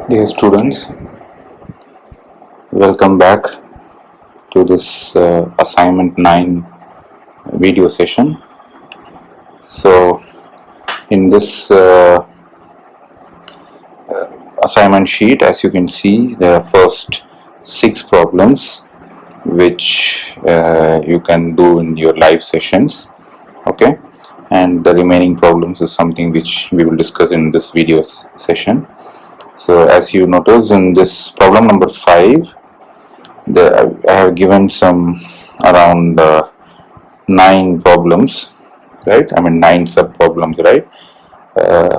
Dear students, welcome back to this Assignment 9 video session. So, in this assignment sheet, as you can see, there are first 6 problems which you can do in your live sessions, okay, and the remaining problems is something which we will discuss in this video session. So, as you notice in this problem number 5, I have given some around 9 problems, right? I mean 9 sub problems, right?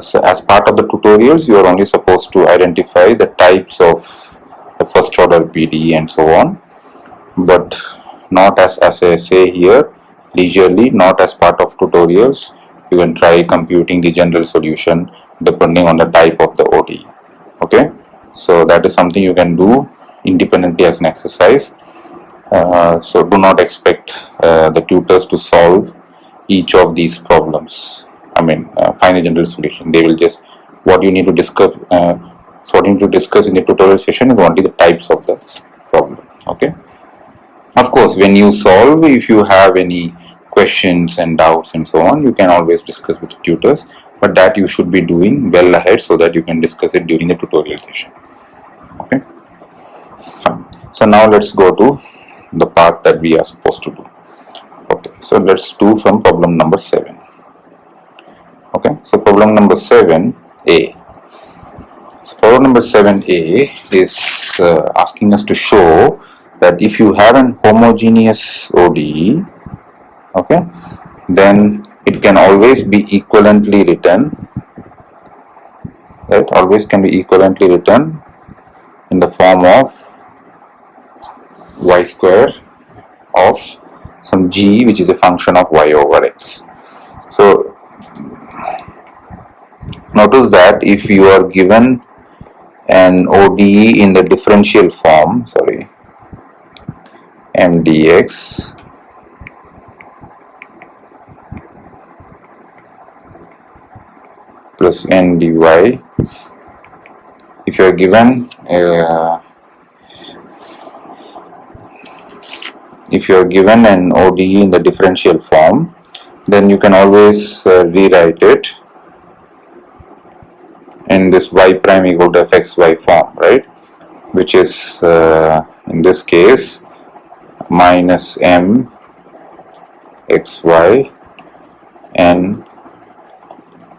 So as part of the tutorials, you are only supposed to identify the types of the first order PDE and so on, but not as I say here, leisurely, not as part of tutorials. You can try computing the general solution depending on the type of the ODE. Okay, so that is something you can do independently as an exercise. So do not expect the tutors to solve each of these problems. I mean, find a general solution. They will just, what you need to discuss, what you need to discuss in the tutorial session is only the types of the problem. Okay. Of course, when you solve, if you have any questions and doubts and so on, you can always discuss with tutors. But that you should be doing well ahead so that you can discuss it during the tutorial session. Okay. Fine. So now let's go to the part that we are supposed to do. Okay, so let's do from problem number 7. Okay, so problem number 7a. So problem number 7a is asking us to show that if you have an homogeneous ODE, okay, then it can always be equivalently written, right? Always can be equivalently written in the form of y square of some g which is a function of y over x. So notice that if you are given an ODE in the differential form, m dx plus n dy, if you are given an ODE in the differential form, then you can always rewrite it in this y prime equal to fxy form, right? Which is in this case minus m xy n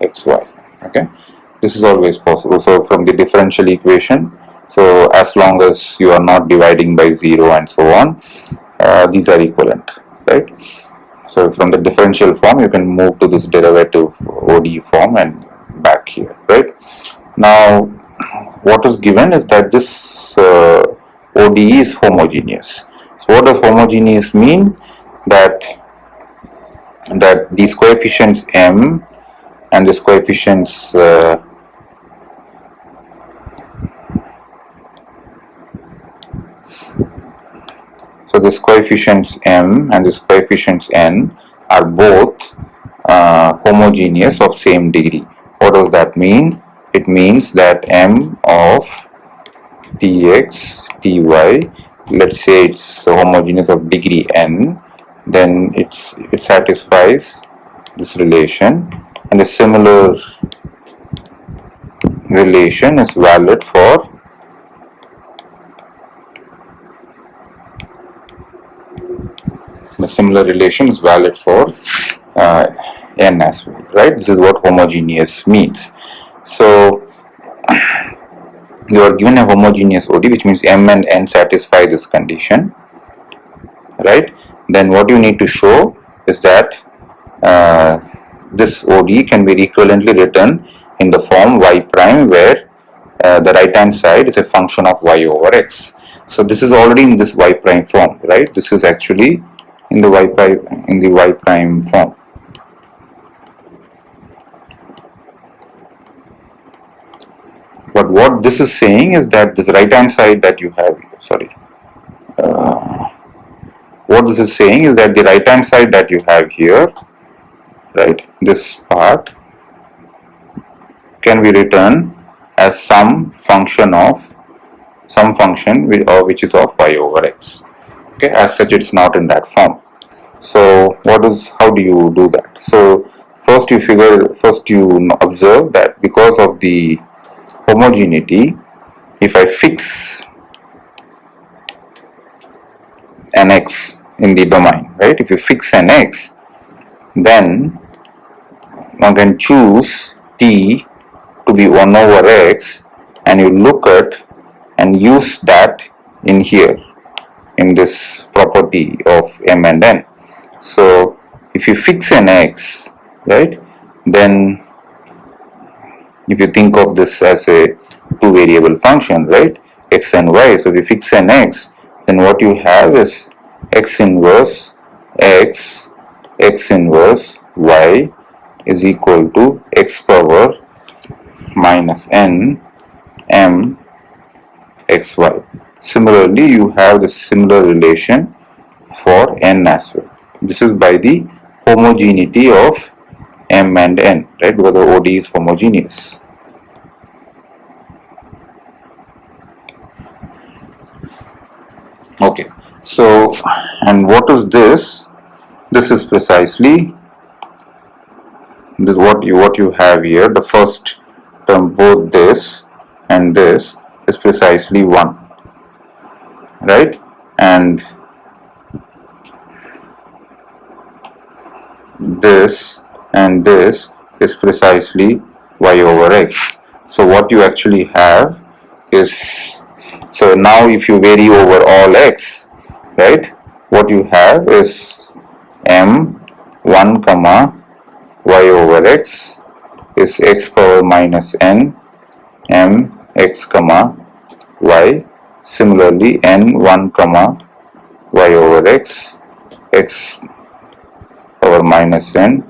xy. Okay, this is always possible. So from the differential equation, so as long as you are not dividing by 0 and so on, these are equivalent, right? So from the differential form you can move to this derivative ODE form and back here, right? Now what is given is that this ODE is homogeneous. So what does homogeneous mean? That these coefficients m and this coefficients so this coefficients m and this coefficients n are both homogeneous of same degree. What does that mean? It means that m of dx dy, let's say it's homogeneous of degree n, then it satisfies this relation, and a similar relation is valid for n as well, right? This is what homogeneous means. So you are given a homogeneous ODE, which means m and n satisfy this condition, right? Then what you need to show is that this ODE can be equivalently written in the form y prime, where the right hand side is a function of y over x. So this is already in this y prime form, right? This is actually in the y prime form. But what this is saying is that this right hand side that you have, what this is saying is that the right hand side that you have here, right, this part can be written as some function which is of y over x. Okay, as such it's not in that form. So how do you do that? So first you observe that because of the homogeneity, if I fix an x in the domain, right? If you fix an x, then one can choose t to be 1 over x, and you look at and use that in here, in this property of m and n. So if you fix an x, right, then if you think of this as a two variable function, right, x and y, so if you fix an x, then what you have is x inverse x, x inverse y is equal to x power minus n m xy. Similarly, you have the similar relation for n as well. This is by the homogeneity of m and n, right, because the ODE is homogeneous. Okay, so, and what is this? This is precisely this what you have here. The first term, both this and this, is precisely 1, right, and this and this is precisely y over x. So what you actually have is, so now if you vary over all x, right, what you have is m 1 comma y over x is x power minus n m x comma y. Similarly, n 1 comma y over x, x power minus n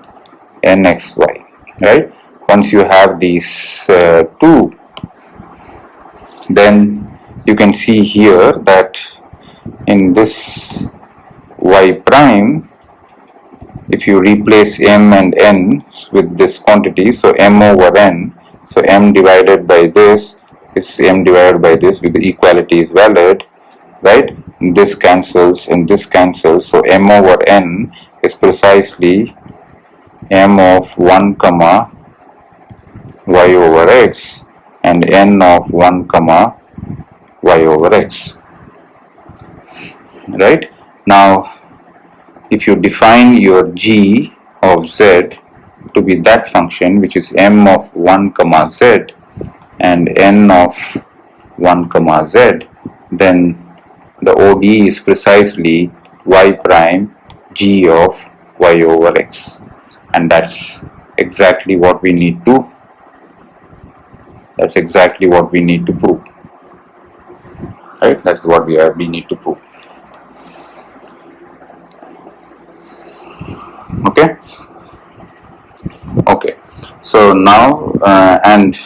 nxy, right? Once you have these two, then you can see here that in this y prime, if you replace m and n with this quantity, so m over n, so m divided by this is m divided by this, with the equality is valid, right? This cancels and this cancels, so m over n is precisely m of 1 comma y over x and n of 1 comma y over x, right? Now if you define your g of z to be that function which is m of 1 comma z and n of 1 comma z, then the ODE is precisely y prime g of y over x, and that's exactly what we need to prove, right? That's what we need to prove. Okay, so now and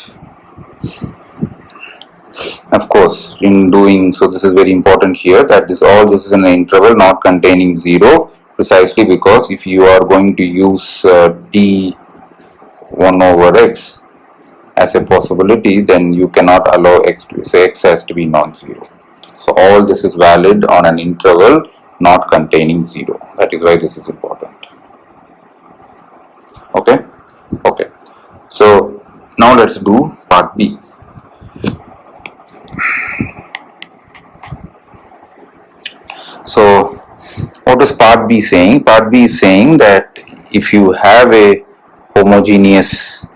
of course in doing so, this is very important here, that this is in an interval not containing 0, precisely because if you are going to use t 1 over x as a possibility, then you cannot allow x to, so x has to be non-zero. So all this is valid on an interval not containing 0. That is why this is important. Okay. So now let's do part B. So what is part B saying? Part B is saying that if you have a homogeneous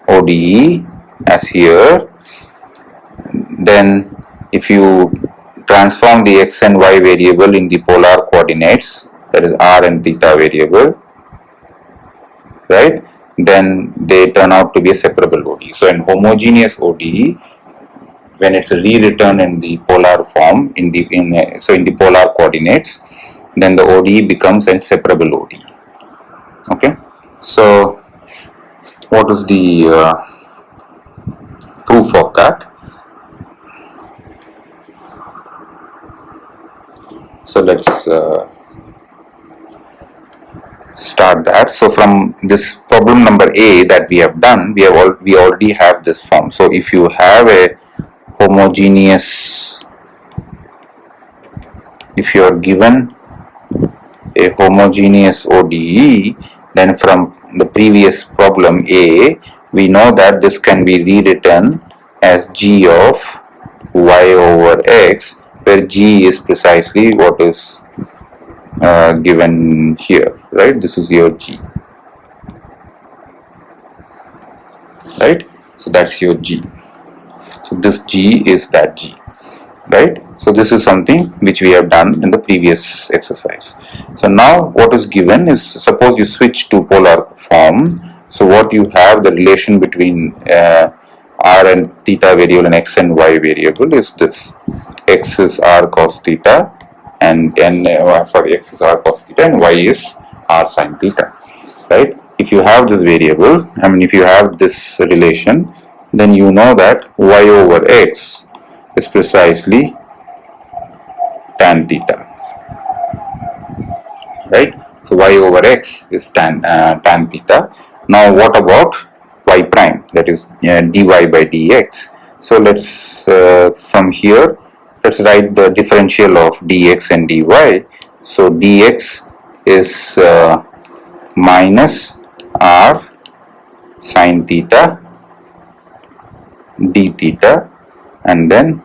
ODE as here, then if you transform the x and y variable in the polar coordinates, that is r and theta variable, right, then they turn out to be a separable ODE. So in homogeneous ODE, when it's rewritten in the polar form, in the polar coordinates, then the ODE becomes a separable ODE. Okay, so what is the proof of that? So let's start that. So from this problem number A that we have done, we already have this form. So if you have a homogeneous, if you are given a homogeneous ODE, then from the previous problem A, we know that this can be rewritten as G of y over x, where G is precisely what is given here, right? This is your G, right? So that's your G. So this G is that G, right? So this is something which we have done in the previous exercise. So now what is given is, suppose you switch to polar form. So what you have, the relation between r and theta variable and x and y variable is this. X is r cos theta and x is r cos theta and y is r sin theta, right? If you have this variable, if you have this relation, then you know that y over x is precisely tan theta, right? So y over x is tan theta. Now what about y prime, that is dy by dx? So let's from here let's write the differential of dx and dy. So dx is minus r sin theta d theta and then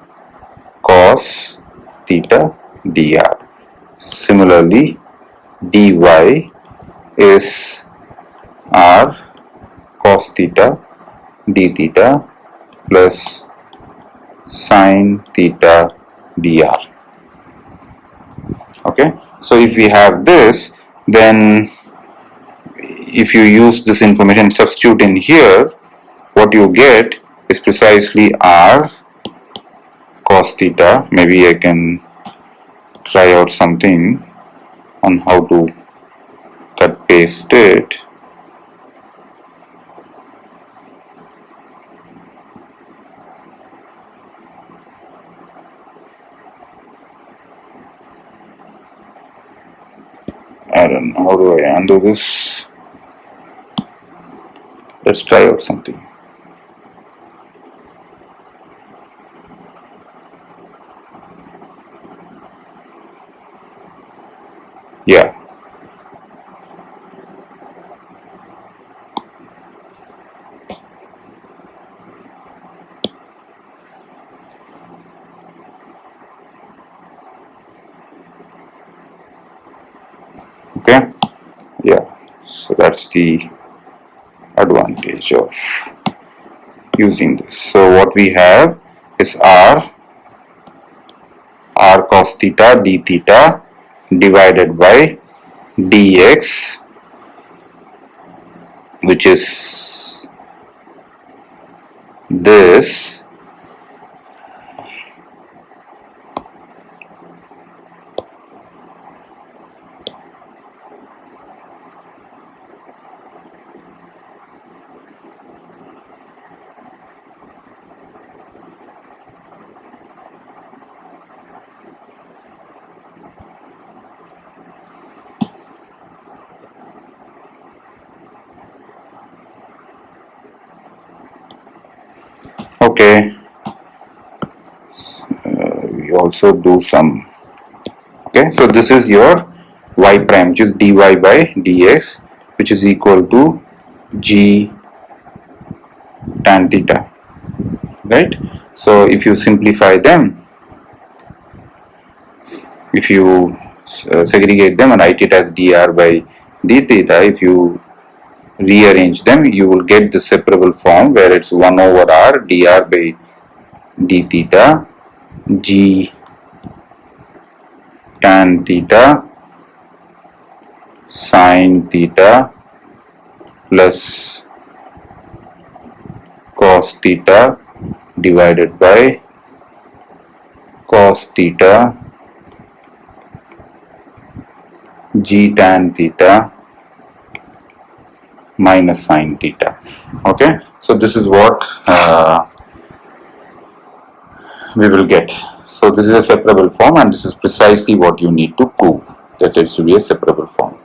cos theta dr. Similarly, dy is r cos theta d theta plus sin theta dr. Okay, so if we have this, then if you use this information, substitute in here, what you get is precisely r cos theta. Maybe I can try out something on how to cut paste it. I don't know, how do I undo this? Let's try out something. Yeah. Okay. Yeah. So that's the advantage of using this. So what we have is r cos theta d theta divided by dx, which is this, okay. We also do some. Okay, so this is your y prime, which is dy by dx, which is equal to g tan theta, right? So if you simplify them, if you segregate them and write it as dr by d theta, if you rearrange them, you will get the separable form where it's 1 over r dr by d theta g tan theta sin theta plus cos theta divided by cos theta g tan theta minus sin theta. Okay, so this is what we will get. So this is a separable form, and this is precisely what you need to prove, that it should be a separable form.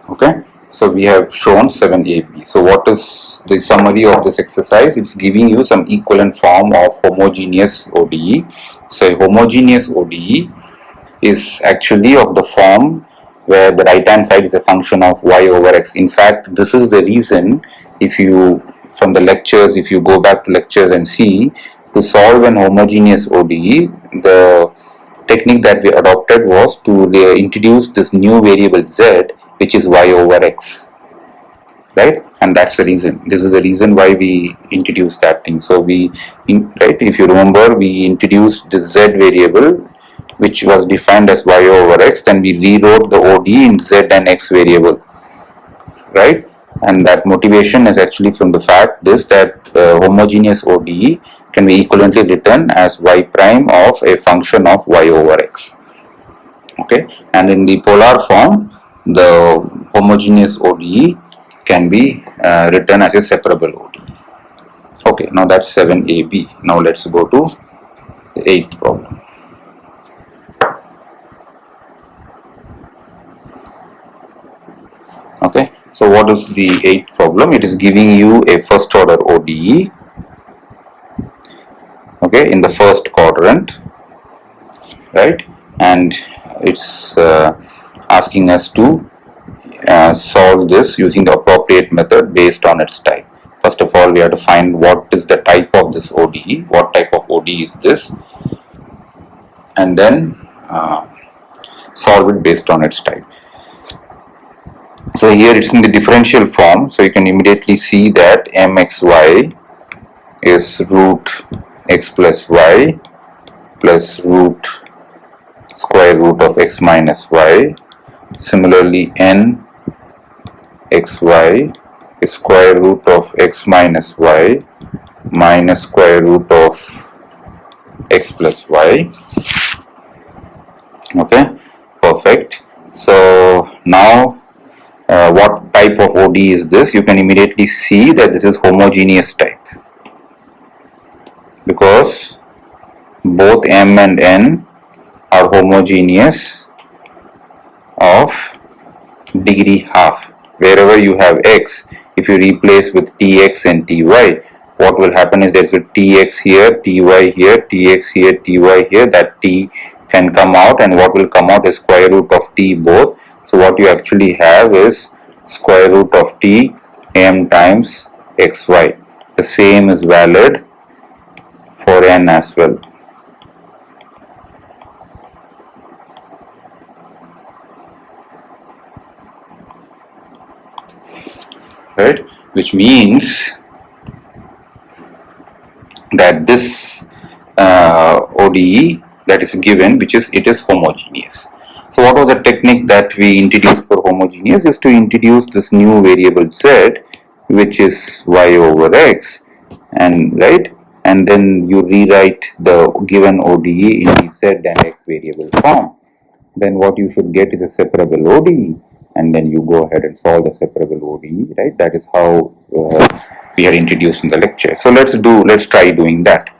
Okay, so we have shown 7AB. So what is the summary of this exercise? It's giving you some equivalent form of homogeneous ODE. So a homogeneous ODE is actually of the form where the right hand side is a function of y over x. In fact, this is the reason, if you from the lectures, if you go back to lectures and see, to solve an homogeneous ODE, the technique that we adopted was to introduce this new variable z, which is y over x, right? And that's the reason. This is the reason why we introduced that thing. So right, if you remember, we introduced this z variable, which was defined as y over x. Then we rewrote the ODE in z and x variable, right? And that motivation is actually from the fact that homogeneous ODE can be equivalently written as y prime of a function of y over x. Okay, and in the polar form, the homogeneous ODE can be written as a separable ODE. Okay, now that's 7AB. Now let's go to the 8th problem. Okay, so what is the 8th problem? It is giving you a first order ODE, okay, in the first quadrant, right? And it's asking us to solve this using the appropriate method based on its type. First of all, we have to find what is the type of this ODE, what type of ODE is this, and then solve it based on its type. So here it's in the differential form, so you can immediately see that mxy is root x plus y plus root square root of x minus y. Similarly, n xy is square root of x minus y minus square root of x plus y. Okay, perfect. So now what type of ODE is this? You can immediately see that this is homogeneous type, because both m and n are homogeneous of degree half. Wherever you have x, if you replace with tx and ty, what will happen is there is a tx here, ty here, tx here, ty here. That t can come out, and what will come out is square root of t both. So what you actually have is square root of t m times xy. The same is valid for n as well. Right, which means that this ODE that is given, it is homogeneous. So what was the technique that we introduced for homogeneous? Is to introduce this new variable z, which is y over x, and right, and then you rewrite the given ODE in the z and x variable form. Then what you should get is a separable ODE, and then you go ahead and solve the separable ODE, right? That is how we are introduced in the lecture. So let's try doing that,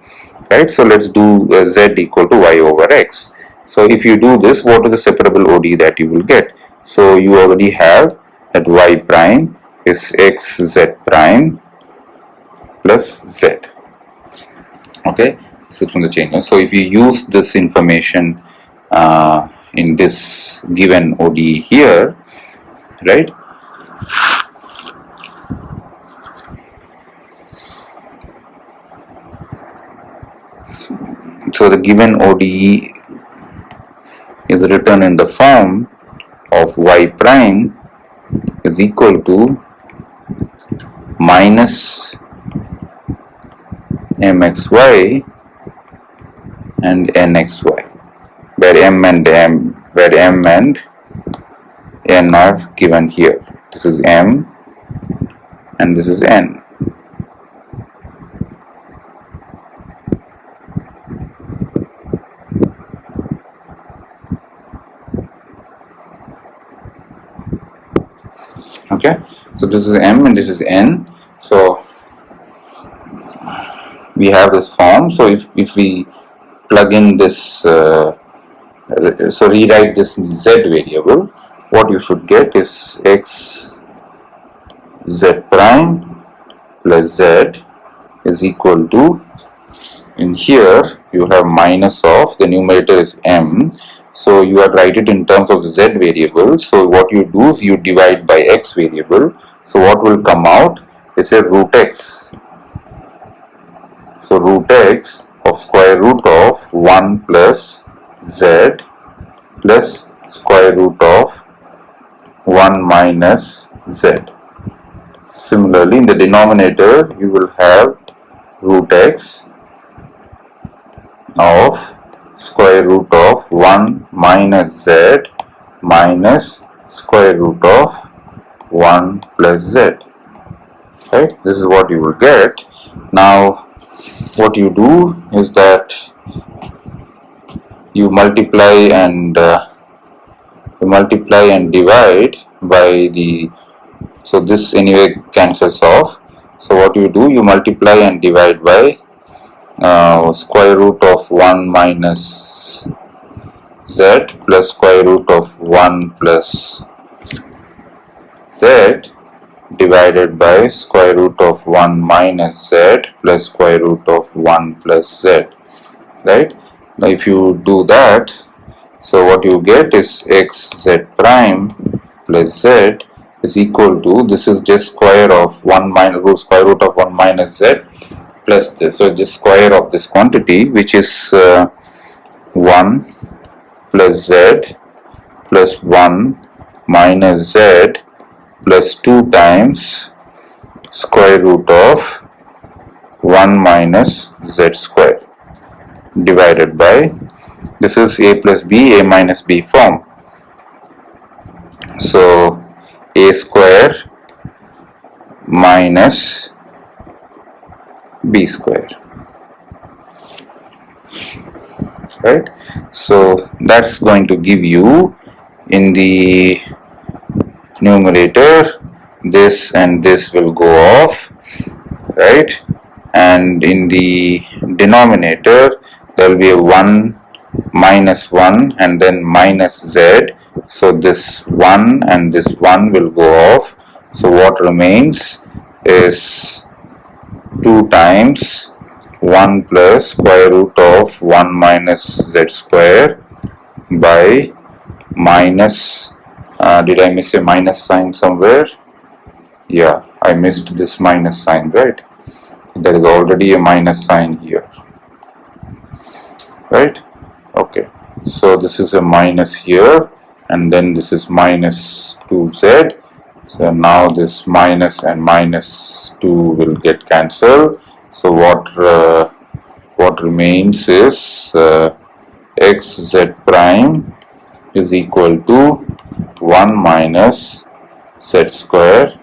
right? So let's do z equal to y over x. So if you do this, what is the separable ODE that you will get? So you already have that y prime is x z prime plus z. Okay, so from the chain. So if you use this information in this given ODE here, right? So the given ODE is written in the form of y prime is equal to minus mxy and nxy, where m and n are given here. This is m and this is n. Okay, so this is m and this is n. So we have this form. So if we plug in this, so rewrite this z variable, what you should get is x z prime plus z is equal to, in here you have minus of, the numerator is m, so you are write it in terms of the z variable. So what you do is you divide by x variable. So what will come out is a root x. So root x of square root of 1 plus z plus square root of 1 minus z. Similarly, in the denominator you will have root x of square root of 1 minus z minus square root of 1 plus z. Right? This is what you will get. Now what you do is that you multiply and divide by the, so this anyway cancels off. So what you do, you multiply and divide by square root of 1 minus z plus square root of 1 plus z divided by square root of 1 minus z plus square root of 1 plus z. Right? Now if you do that, so what you get is x z prime plus z is equal to, this is just square of 1 minus square root of 1 minus z plus this. So just square of this quantity, which is 1 plus z plus 1 minus z plus 2 times square root of 1 minus z square divided by, this is a plus b, a minus b form. So a square minus b square. Right? So that's going to give you, in the numerator this and this will go off, right, and in the denominator there will be a 1 minus 1 and then minus z. So this 1 and this 1 will go off. So what remains is 2 times 1 plus square root of 1 minus z square by minus, did I miss a minus sign somewhere? Yeah, I missed this minus sign, right? There is already a minus sign here, right? Okay, so this is a minus here and then this is minus 2z. So now this minus and minus 2 will get cancelled. So what remains is xz prime is equal to 1 minus z square,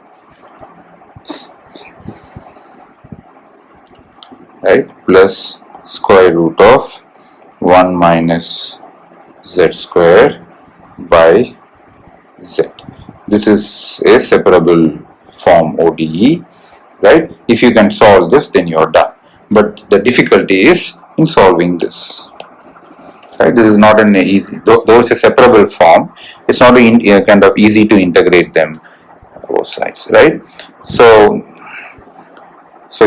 right, plus square root of 1 minus z square by z. This is a separable form ODE, right? If you can solve this, then you are done. But the difficulty is in solving this. Right? This is not an easy, though it's a separable form, it's not a kind of easy to integrate them both sides, right? So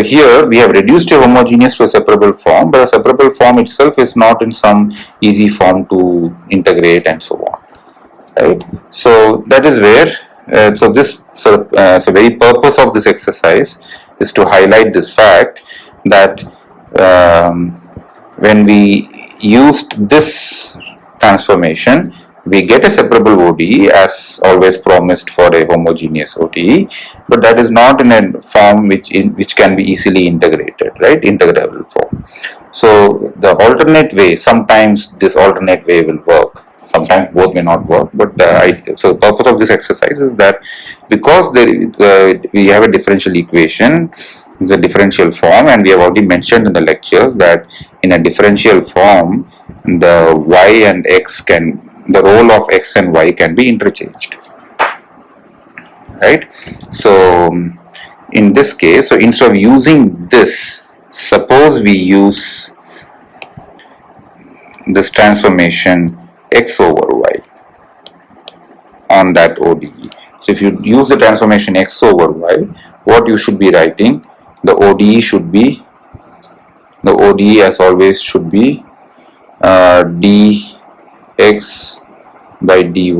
here we have reduced a homogeneous to a separable form, but a separable form itself is not in some easy form to integrate and so on, right? So that is where, so very purpose of this exercise is to highlight this fact that when we used this transformation, we get a separable ODE as always promised for a homogeneous ODE, but that is not in a form which can be easily integrated, right? Integrable form. So the alternate way, sometimes this alternate way will work, sometimes both may not work, but so the purpose of this exercise is that because we have a differential equation, it's a differential form, and we have already mentioned in the lectures that in a differential form the y and x the role of x and y can be interchanged, right? So in this case, so instead of using this, suppose we use this transformation x over y, on that ODE. So if you use the transformation x over y, what you should be writing, the ODE should be, the ODE as always should be dx by dy,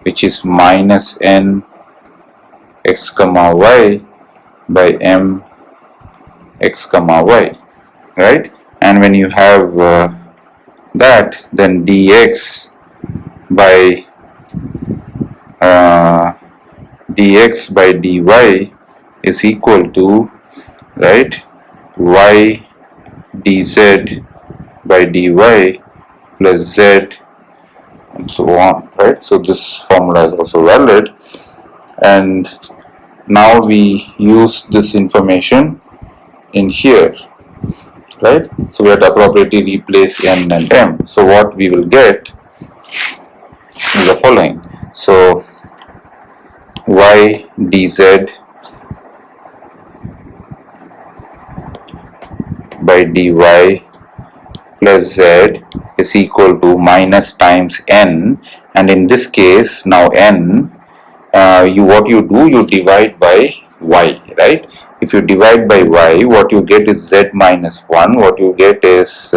which is minus n x comma y by m x comma y, right? And when you have that, then dx by dy is equal to, right, y dz by dy plus z and so on, right? So this formula is also valid, and now we use this information in here, right? So we have to appropriately replace n and m. So what we will get is the following. So y dz by dy plus z is equal to minus times n, and in this case now n, what you do, you divide by y, right? If you divide by y, what you get is z minus 1. What you get is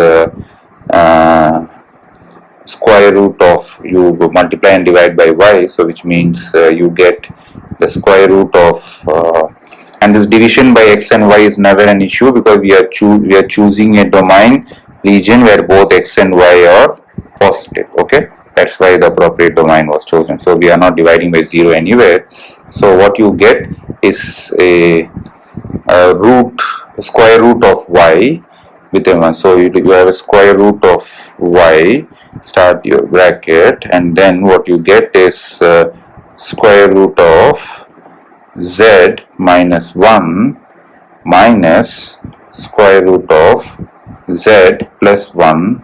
square root of, you multiply and divide by y, so which means you get the square root of and this division by x and y is never an issue, because we are choosing a domain region where both x and y are positive. Okay, that's why the appropriate domain was chosen. So we are not dividing by 0 anywhere. So what you get is a square root of y with a 1. So you have a square root of y, start your bracket, and then what you get is square root of z minus 1 minus square root of z plus 1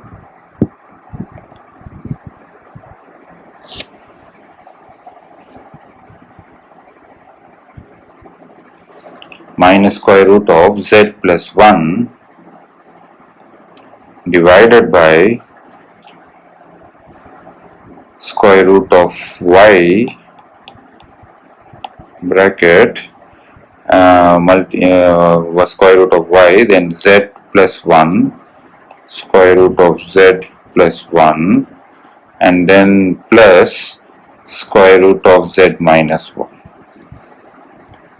minus square root of z plus 1 divided by square root of y bracket square root of y, then z plus 1 square root of z plus 1, and then plus square root of z minus 1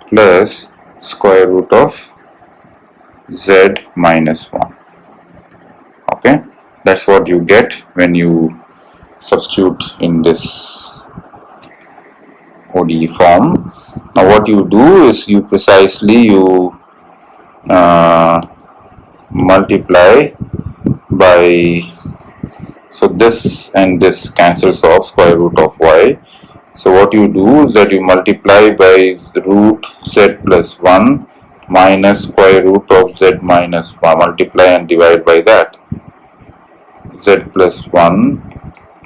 plus square root of z minus 1. Okay, that's what you get when you substitute in this ODE form. Now what you do is you multiply by, so this and this cancels off square root of y. So what you do is that you multiply by the root z plus 1 minus square root of z minus 1, multiply and divide by that, z plus 1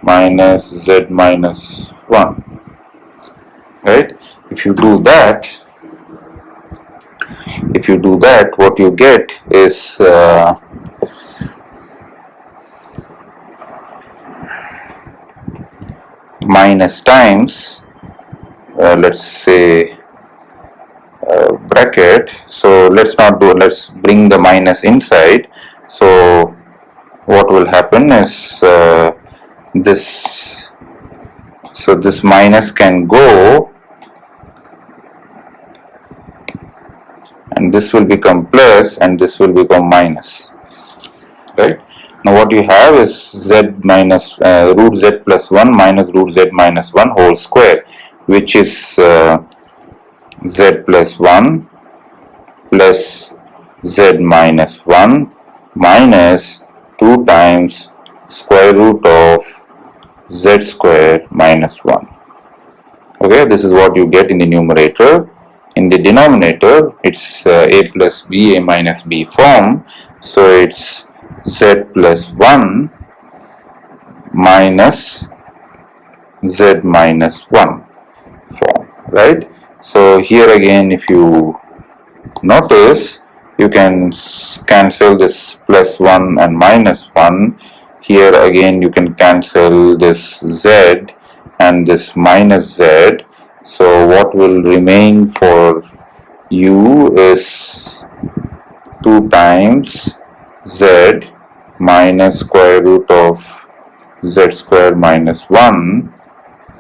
minus z minus 1, right? If you do that, what you get is minus times, let's say bracket. So let's bring the minus inside. So what will happen is this minus can go, and this will become plus, and this will become minus, right? Now what you have is z minus root z plus 1 minus root z minus 1 whole square, which is z plus 1 plus z minus 1 minus 2 times square root of z square minus 1. Okay, this is what you get in the numerator. In the denominator, it's a plus b, a minus b form. So it's z plus 1 minus z minus 1 form, right? So here again, if you notice, you can cancel this plus 1 and minus 1. Here again you can cancel this z, and this minus z. So what will remain for u is 2 times z minus square root of z square minus 1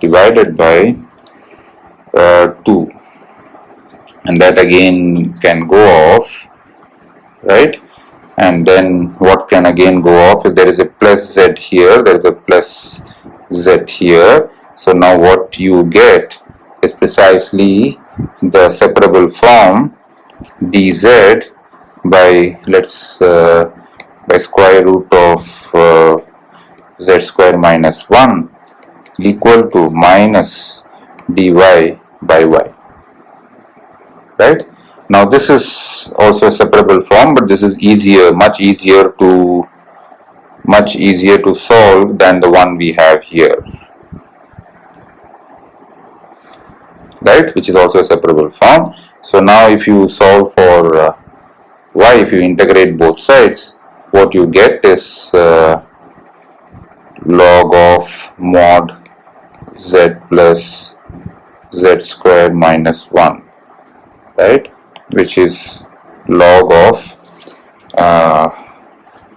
divided by 2, and that again can go off, right? And then what can again go off is there is a plus z here, there is a plus z here. So now what you get is precisely the separable form dz by by square root of z square minus 1 equal to minus dy by y, right? Now this is also a separable form, but this is much easier to solve than the one we have here, right? Which is also a separable form. So now if you solve for y, if you integrate both sides, what you get is log of mod z plus z square minus 1, right? Which is log of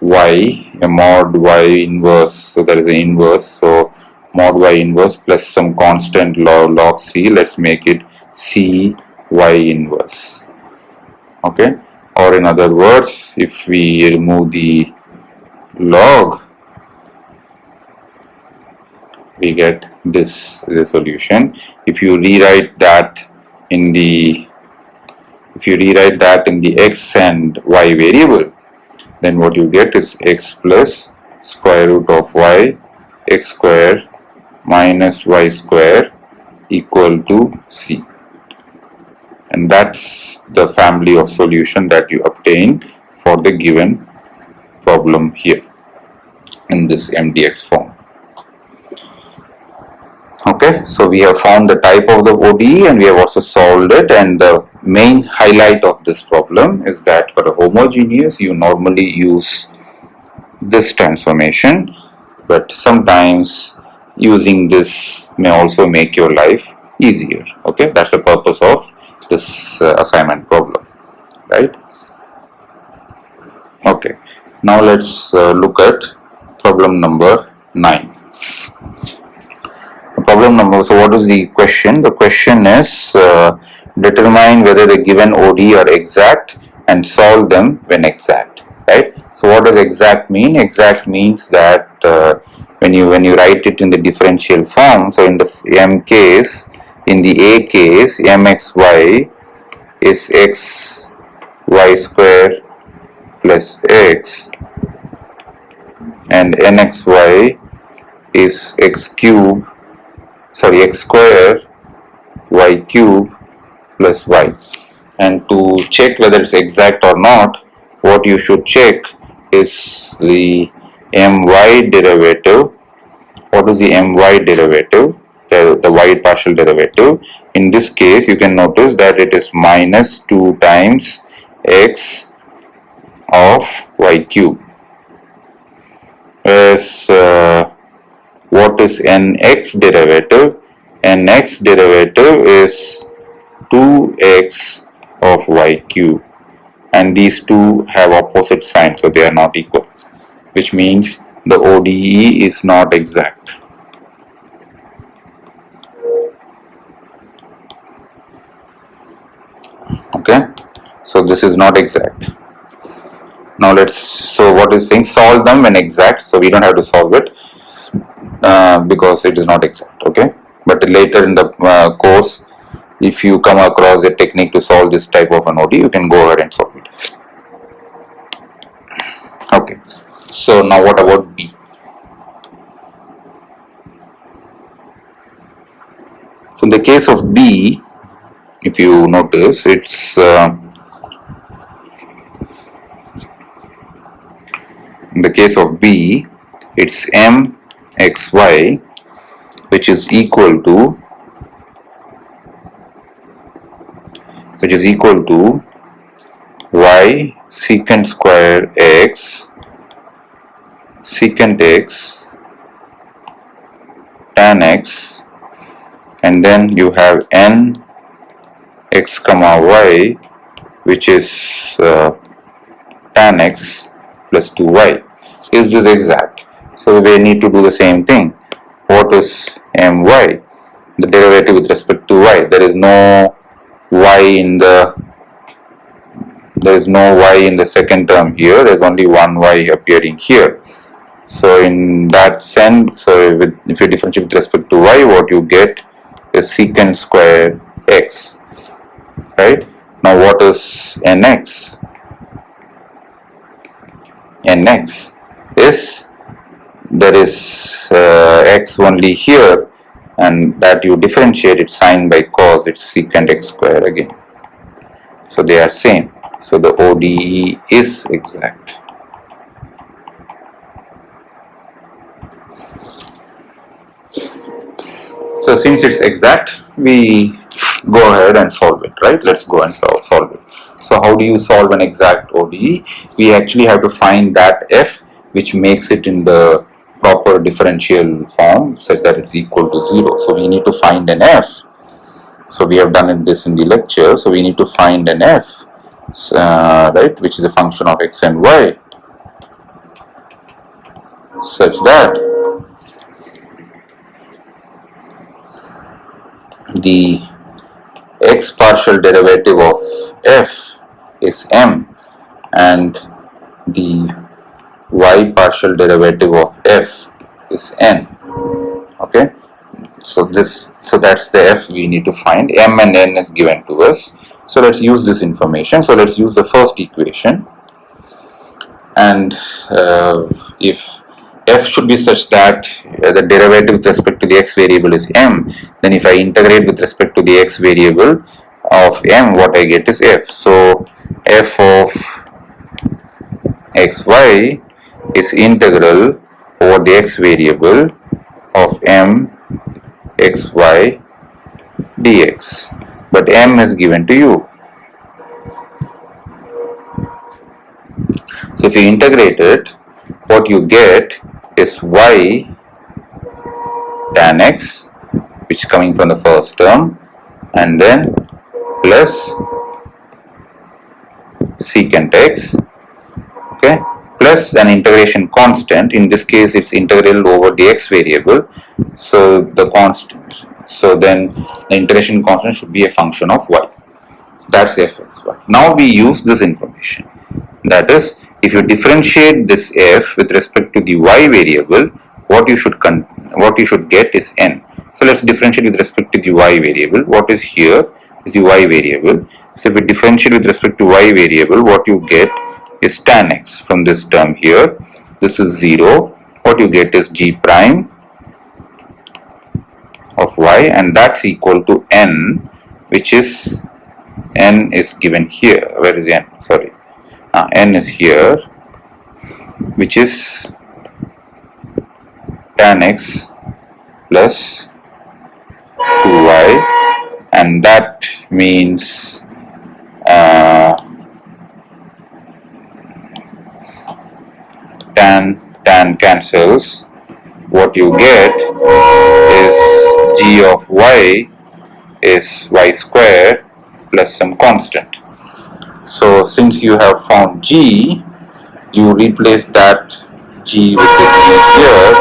y, a mod y inverse, so there is an inverse, so mod y inverse plus some constant log c, let's make it c y inverse, okay? Or in other words, if we remove the log, we get this is a solution. If you rewrite that in the x and y variable, then what you get is x plus square root of y x square minus y square equal to c. And that's the family of solution that you obtain for the given problem here in this MDX form. Okay, so we have found the type of the ODE and we have also solved it, and the main highlight of this problem is that for a homogeneous you normally use this transformation, but sometimes using this may also make your life easier. Okay, that's the purpose of this assignment problem, right? Okay, now let's look at problem number 9. So what is the question? The question is determine whether the given ODE are exact and solve them when exact, right? So what does exact mean? Exact means that when you write it in the differential form, so in the m case, in the a case, mxy is x y square plus x, and nxy is x square y cube plus y. And to check whether it's exact or not, what you should check is the my derivative. What is the my derivative? The y partial derivative. In this case, you can notice that it is minus 2 times x of y cube. Whereas what is nx derivative? Nx derivative is 2x of y cube, and these two have opposite signs, so they are not equal, which means the ODE is not exact. Okay, so this is not exact. Now so what is saying, solve them when exact, so we don't have to solve it because it is not exact. Okay, but later in the course, if you come across a technique to solve this type of an ODE, you can go ahead and solve it. Okay, so now what about B? So in the case of B, if you notice, it's in the case of B, it's mxy, which is equal to y secant square x secant x tan x and then you have n x comma y, which is tan x plus 2y. Is this exact? So we need to do the same thing. What is my? The derivative with respect to y. There is no y in the second term here. There is only one y appearing here. So in that sense, if you differentiate with respect to y, what you get is secant square x. Right? Now what is nx? Nx is, there is x only here, and that you differentiate it sine by cos, it's secant x square again. So they are same. So the ODE is exact. So since it's exact, we go ahead and solve it, right? Let's go and solve it. So how do you solve an exact ODE? We actually have to find that f which makes it in the proper differential form such that it's equal to 0. So we need to find an f. So we have done this in the lecture. So we need to find an f, right, which is a function of x and y, such that the x partial derivative of f is m and the y partial derivative of f is n. Okay, so that's the f we need to find. M and n is given to us. So let's use this information. So let's use the first equation, and if f should be such that the derivative with respect to the x variable is m, then if I integrate with respect to the x variable of m, what I get is f. So f of xy is integral over the x variable of m xy dx, but m is given to you. So if you integrate it, what you get is y tan x, which is coming from the first term, and then plus secant x, okay, plus an integration constant. In this case, it's integral over the x variable. So the constant. So then the integration constant should be a function of y. That's fxy. Now we use this information. That is, if you differentiate this f with respect to the y variable, what you should get is n. So let's differentiate with respect to the y variable. What is here is the y variable. So if we differentiate with respect to y variable, what you get is tan x from this term here. This is 0. What you get is g prime of y, and that's equal to n, which is, n is given here. Where is n? Sorry. N is here, which is tan x plus 2y, and that means tan cancels. What you get is g of y is y square plus some constant. So since you have found g, you replace that g with the g here.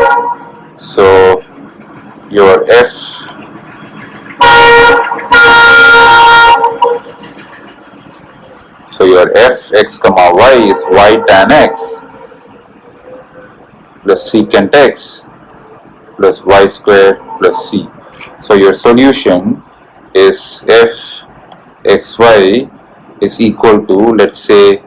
So your f x comma y is y tan x plus secant x plus y square plus c. So your solution is f xy is equal to, let's say,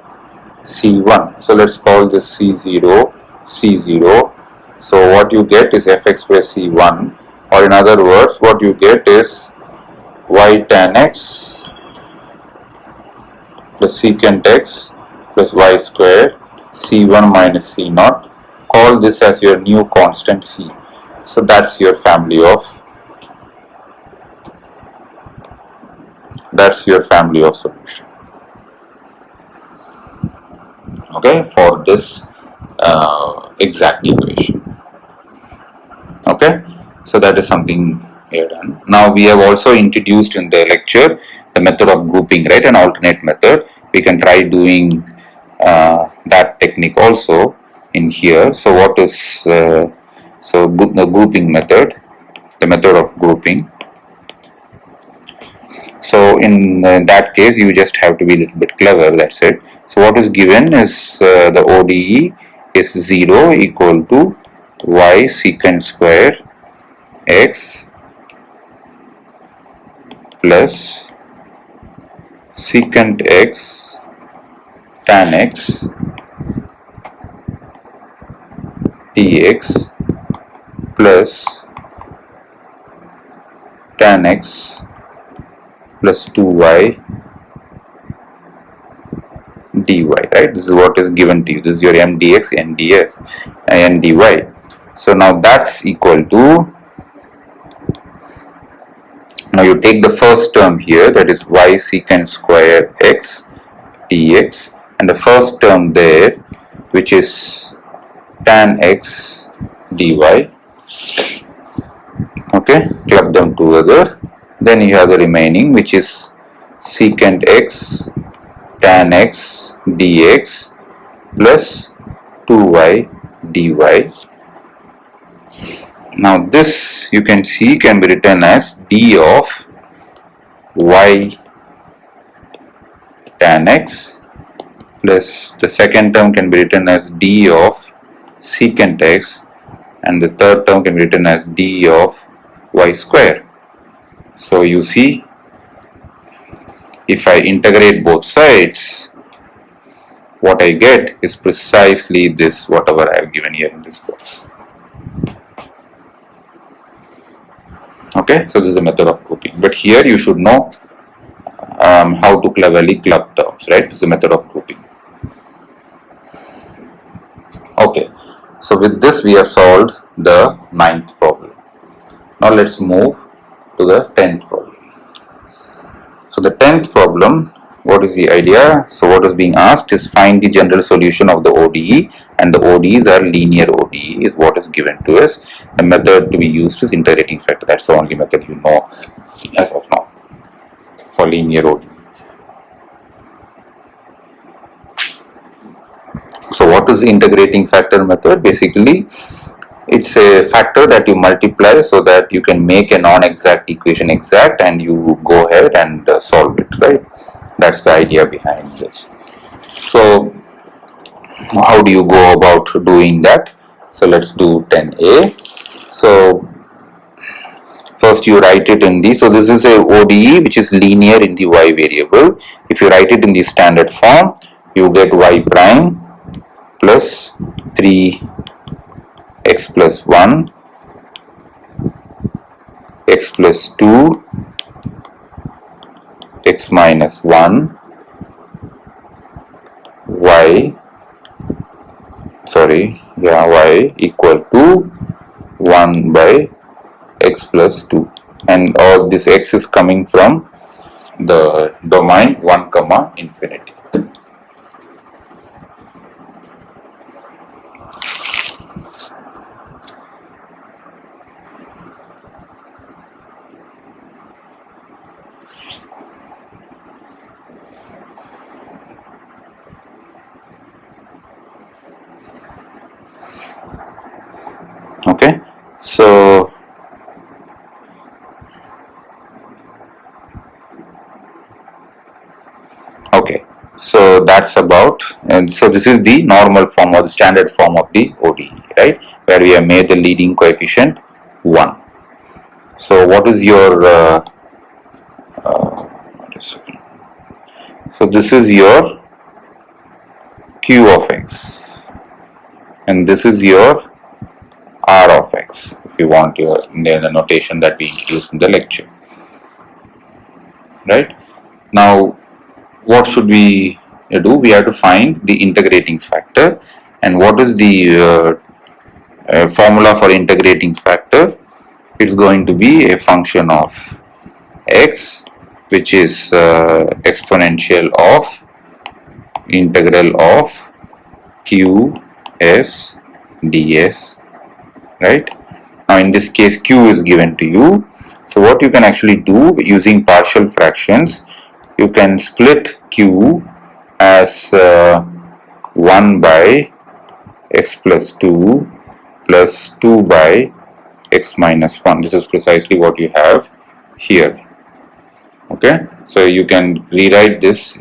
c1. So let's call this c0, c0. So what you get is fx plus c1, or in other words, what you get is y tan x plus secant x plus y square, c1 minus c0. Call this as your new constant c. So that's your family of solution. Okay, for this exact equation. Okay, so that is something we are done. Now we have also introduced in the lecture the method of grouping, right? An alternate method. We can try doing that technique also in here. So what is the grouping method? The method of grouping. So in that case, you just have to be a little bit clever. That's it. So what is given is the ODE is 0 equal to y secant square x plus secant x tan x dx plus tan x plus 2y dy, right? This is what is given to you. This is your mdx, nds, and dy. So now that's equal to, now you take the first term here, that is y secant square x dx, and the first term there, which is tan x dy. Okay, club them together. Then you have the remaining, which is secant x tan x dx plus 2y dy. Now this you can see can be written as d of y tan x plus the second term can be written as d of secant x, and the third term can be written as d of y square. So you see, if I integrate both sides, what I get is precisely this, whatever I have given here in this box. Okay, so this is a method of grouping, but here you should know how to cleverly club terms, right? This is a method of grouping. Okay, so with this we have solved the 9th problem. Now let's move to the 10th problem. So the 10th problem, what is the idea? So what is being asked is find the general solution of the ODE, and the ODEs are linear ODE is what is given to us. The method to be used is integrating factor. That's the only method you know as of now for linear ODE. So what is the integrating factor method? Basically, it's a factor that you multiply so that you can make a non-exact equation exact, and you go ahead and solve it, right? That's the idea behind this. So how do you go about doing that? So let's do 10a. So first you write it in the, so this is a ODE which is linear in the y variable. If you write it in the standard form, you get y prime plus 3x plus 1 x plus 2 x minus 1 y equal to 1 by x plus 2, and all this x is coming from the domain 1 comma infinity. Okay, so that's about, and so this is the normal form or the standard form of the ODE, right, where we have made the leading coefficient 1. So what is your so this is your q of x, and this is your r of x, if you want your the notation that we introduced in the lecture, right? Now what should we do? We have to find the integrating factor, and what is the formula for integrating factor? It's going to be a function of x, which is exponential of integral of q s ds, right? Now in this case q is given to you, So what you can actually do using partial fractions, you can split q as 1 by x plus 2 plus 2 by x minus 1. This is precisely what you have here. Okay, so you can rewrite this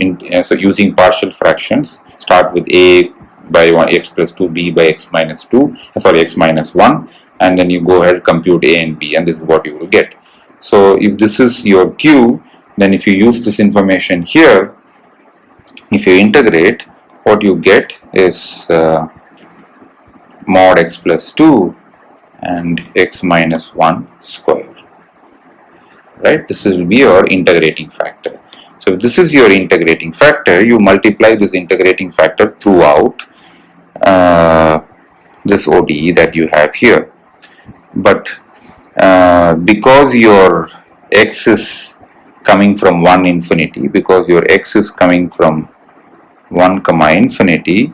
so using partial fractions. Start with a by 1 x plus 2, b by x minus 2, sorry, x minus 1, and then you go ahead, compute a and b, and this is what you will get. So if this is your q, then if you use this information here, if you integrate, what you get is mod x plus 2 and x minus 1 square. Right, this will be your integrating factor. So if this is your integrating factor, you multiply this integrating factor throughout this ODE that you have here. But because your x is coming from 1 infinity, because your x is coming from 1 comma infinity,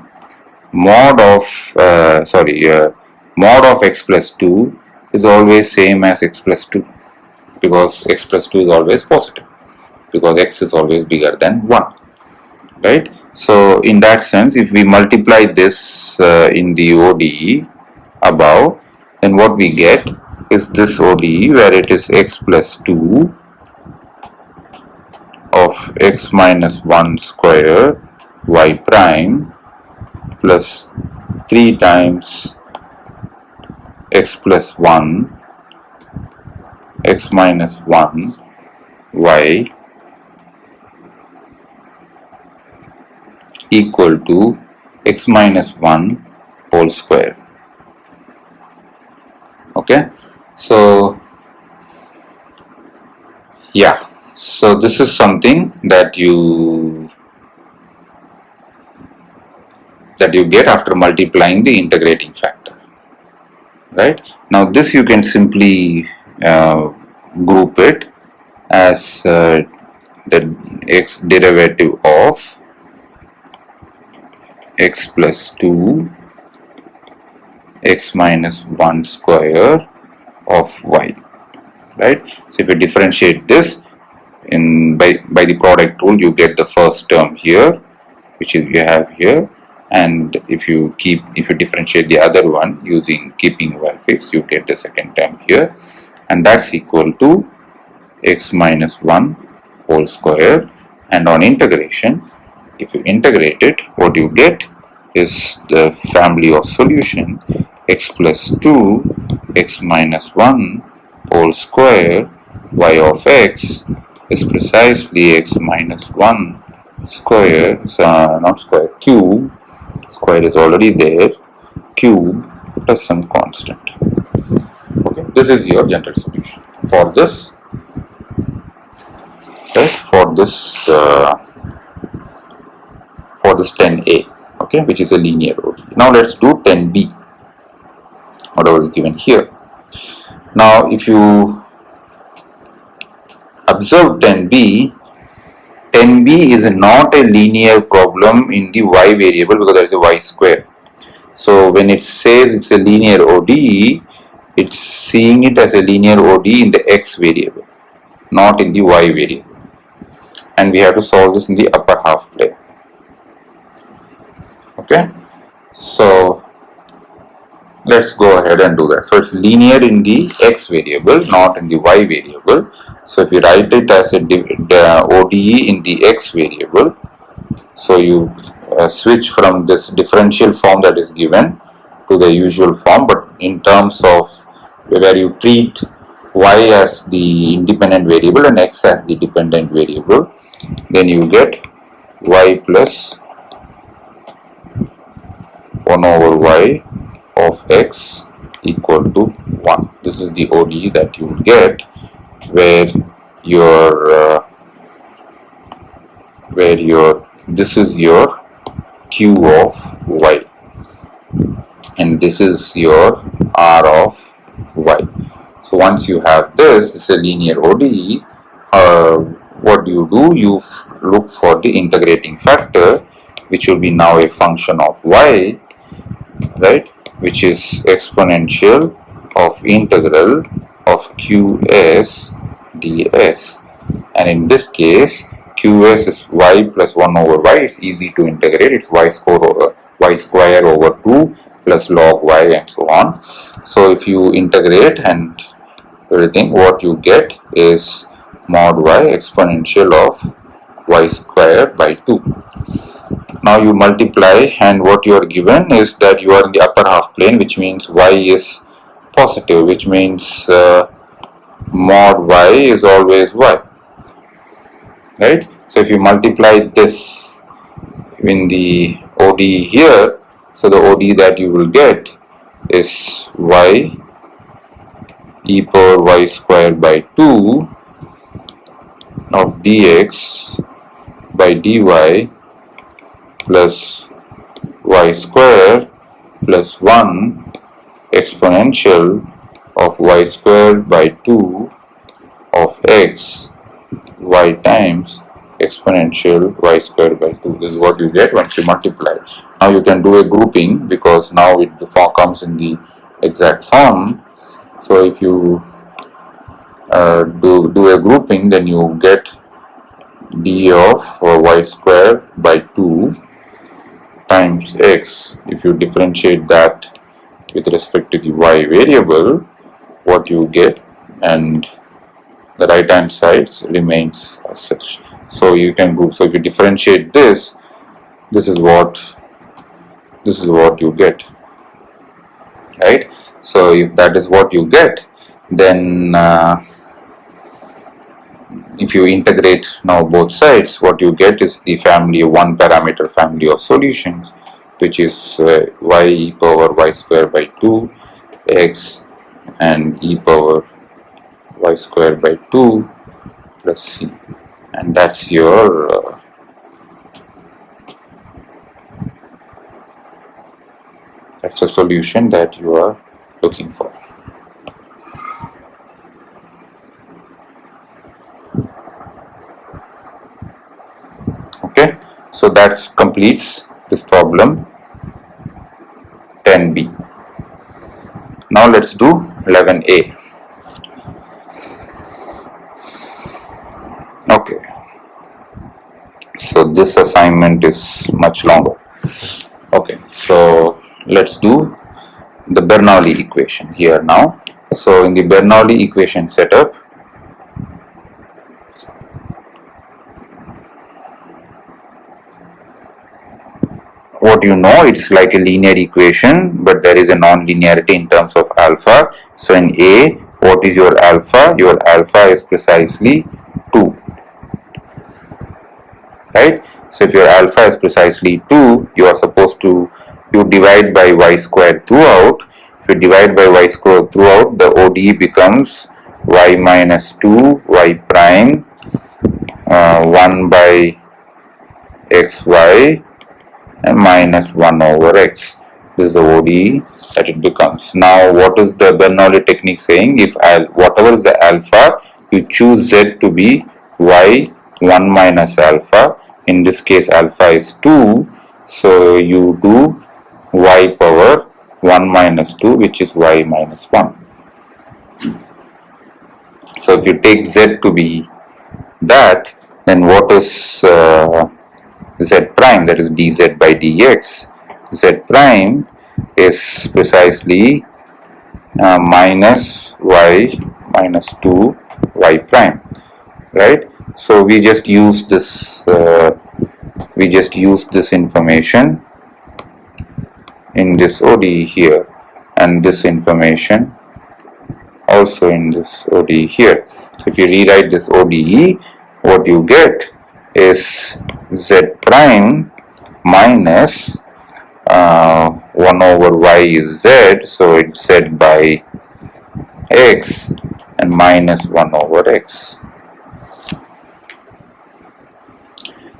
mod of x plus 2 is always same as x plus 2, because x plus 2 is always positive, because x is always bigger than 1, right? So in that sense, if we multiply this in the ODE above, then what we get is this ODE where it is x plus 2 of x minus 1 square y prime plus 3 times x plus 1 x minus 1 y equal to x minus 1 whole square. Okay, so yeah, so this is something that you get after multiplying the integrating factor, right? Now this you can simply group it as the x derivative of x plus 2 x minus 1 square of y, right? So if you differentiate this by the product rule, you get the first term here, which is you have here, and if you differentiate the other one using keeping y fixed, you get the second term here, and that's equal to x minus 1 whole square. And on integration, if you integrate it, what you get is the family of solution x plus 2 x minus 1 whole square y of x is precisely x minus 1 square, not square, cube, square is already there, cube plus some constant. Okay, this is your general solution for this, right, for this 10a, okay, which is a linear ODE. Now let's do 10b, whatever is given here. Now if you observe 10b is not a linear problem in the y variable, because there is a y square. So when it says it's a linear ODE, it's seeing it as a linear ODE in the x variable, not in the y variable, and we have to solve this in the upper half plane. Okay, so let's go ahead and do that. So it's linear in the x variable, not in the y variable. So if you write it as a ODE in the x variable, so you switch from this differential form that is given to the usual form, but in terms of where you treat y as the independent variable and x as the dependent variable, then you get y plus 1 over y of x equal to 1. This is the ODE that you will get, where this is your q of y and this is your r of y. So once you have this, it's a linear ODE. What do? You look for the integrating factor, which will be now a function of y, right, which is exponential of integral of qs ds, and in this case qs is y plus 1 over y. It's easy to integrate. It's y square over 2 plus log y and so on. So if you integrate and everything, what you get is mod y exponential of y square by 2. Now you multiply, and what you are given is that you are in the upper half plane, which means y is positive, which means mod y is always y, right? So if you multiply this in the ODE here, so the ODE that you will get is y e power y square by 2 of dx by dy plus y square plus 1 exponential of y squared by 2 of x y times exponential y squared by 2. This is what you get once you multiply. Now you can do a grouping, because now the form comes in the exact form. So if you do a grouping, then you get d of y square by 2 times x. If you differentiate that with respect to the y variable, what you get, and the right hand side remains as such. So you can group. So if you differentiate this, this is what you get, right? So if that is what you get, then if you integrate now both sides, what you get is the family, one parameter family of solutions, which is y e power y square by 2 x and e power y square by 2 plus c, and that's your that's a solution that you are looking for. Okay, so that completes this problem 10b. Now let's do 11a. Okay, so this assignment is much longer. Okay, so let's do the Bernoulli equation here now. So in the Bernoulli equation setup, what you know, it's like a linear equation, but there is a non-linearity in terms of alpha. So in A, what is your alpha? Your alpha is precisely 2, right? So if your alpha is precisely 2, you are supposed to, you divide by y squared throughout. If you divide by y squared throughout, the ODE becomes y minus 2 y prime 1 by xy and minus 1 over x. This is the ODE that it becomes. Now what is the Bernoulli technique saying? If whatever is the alpha, you choose z to be y 1 minus alpha. In this case alpha is 2, so you do y power 1 minus 2, which is y minus 1. So if you take z to be that, then what is z prime? That is dz by dx. Z prime is precisely minus y minus 2 y prime, right? So we just use this information in this ODE here, and this information also in this ODE here. So if you rewrite this ODE, what you get is z prime minus 1 over y is z, so it's z by x, and minus 1 over x.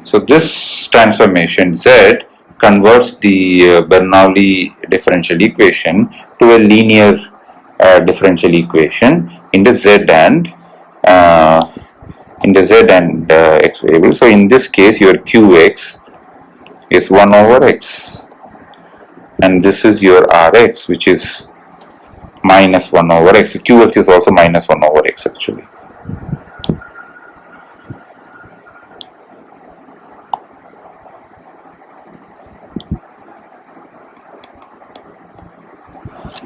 So this transformation z converts the Bernoulli differential equation to a linear differential equation in the z and x variable. So in this case your qx is 1 over x, and this is your rx, which is minus 1 over x. So qx is also minus 1 over x actually.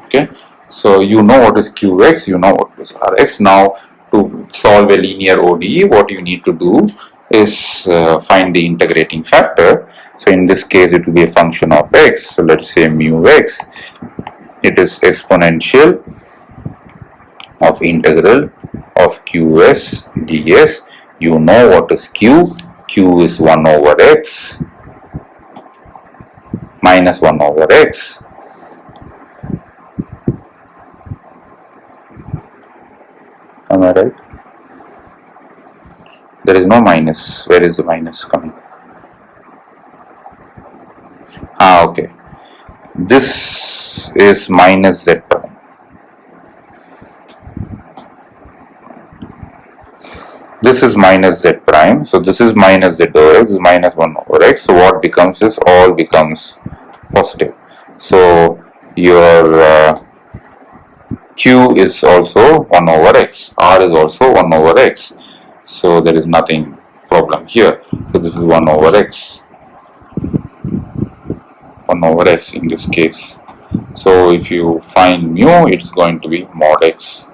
Okay, so you know what is Qx, you know what is Rx. Now to solve a linear ODE, what you need to do is find the integrating factor. So in this case it will be a function of x. So let's say mu x. It is exponential of integral of Qs ds. You know what is Q. Q is 1 over x minus 1 over x. Am I right? There is no minus. Where is the minus coming? Okay. This is minus z prime. This is minus z prime. So this is minus z over x. This is minus 1 over x. So what becomes is all becomes positive. So your Q is also 1 over x. R is also 1 over x. So there is nothing problem here. So this is 1 over x. 1 over s in this case. So if you find mu, it's going to be mod x,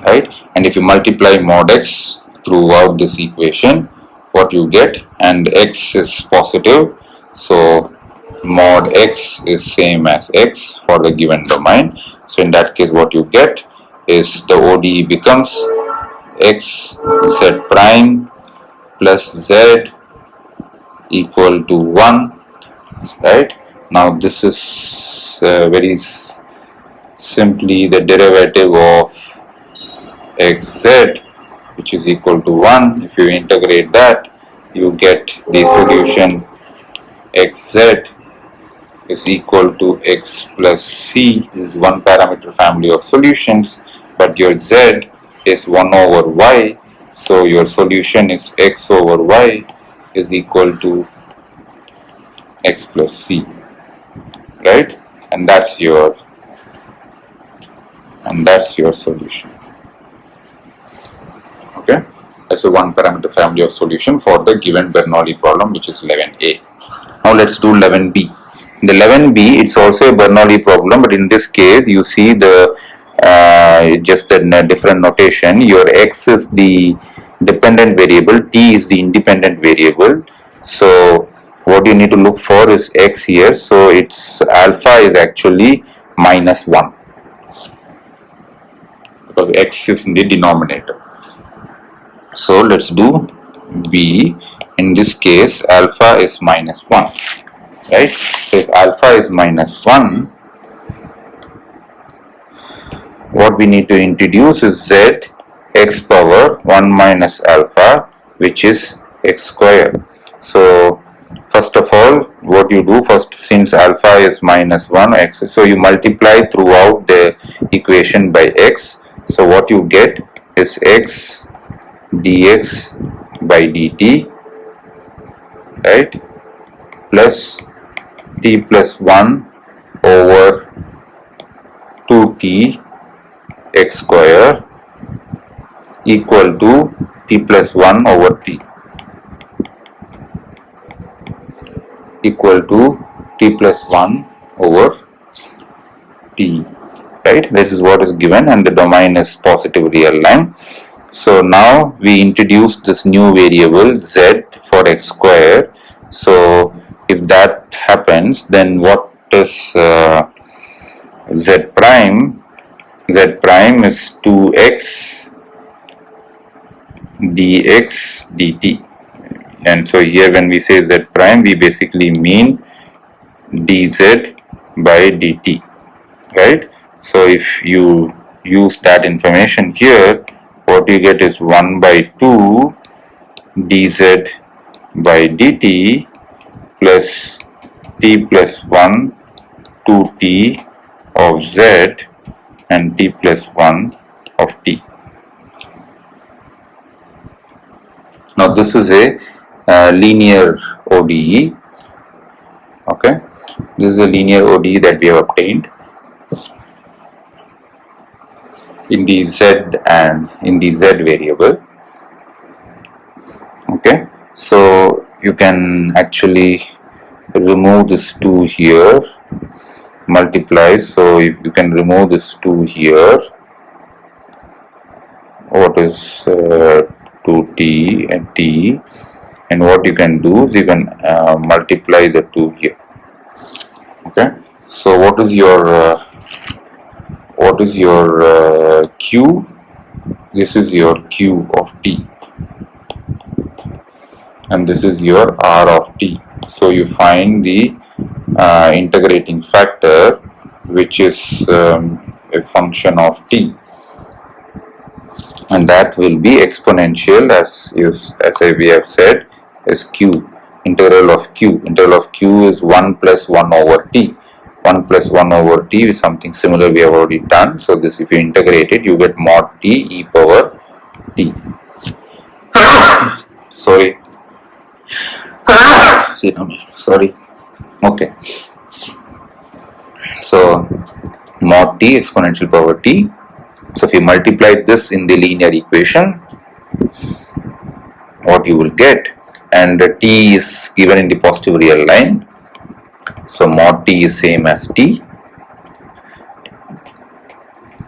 right? And if you multiply mod x throughout this equation, what you get, and x is positive, so mod x is same as x for the given domain. So in that case what you get is the ODE becomes x z prime plus z equal to 1, right? Now this is very simply the derivative of xz, which is equal to 1. If you integrate that, you get the solution xz is equal to x plus c. This is one parameter family of solutions, but your z is 1 over y, so your solution is x over y is equal to x plus c, right? And that's your solution. Okay, that's a one parameter family of solution for the given Bernoulli problem, which is 11a. Now let's do 11b. In the 11b, it's also a Bernoulli problem, but in this case you see the just in a different notation. Your x is the dependent variable, t is the independent variable. So what you need to look for is x here. So its alpha is actually minus 1 because x is in the denominator. So let's do b. In this case alpha is minus 1, right? So if alpha is minus 1, what we need to introduce is z x power 1 minus alpha, which is x squared. So first of all, what you do first, since alpha is minus 1 x, so you multiply throughout the equation by x. So what you get is x dx by dt, right, plus t plus 1 over 2t x square equal to t plus 1 over t equal to t plus 1 over t, right? This is what is given, and the domain is positive real line. So now we introduce this new variable z for x square. So if that happens, then what is z prime? Z prime is 2x dx dt, and so here when we say z prime, we basically mean dz by dt, right? So if you use that information here, what you get is 1 by 2 dz by dt plus t plus 1 2t of z and t plus 1 of t. Now this is a linear ODE. Okay, this is a linear ODE that we have obtained in the z and in the z variable. Okay, so you can actually remove this 2 here multiplies. So if you can remove this 2 here, what is 2t and t, and what you can do is you can multiply the 2 here. Okay, so what is your q? This is your q of t, and this is your r of t. So you find the integrating factor, which is a function of t, and that will be exponential, as we have said, is q. Integral of q is 1 plus 1 over t. 1 plus 1 over t is something similar we have already done. So this, if you integrate it, you get mod t e power t. Sorry. Sorry. Okay. So mod t exponential power t. So if you multiply this in the linear equation, what you will get, and t is given in the positive real line, so mod t is same as t.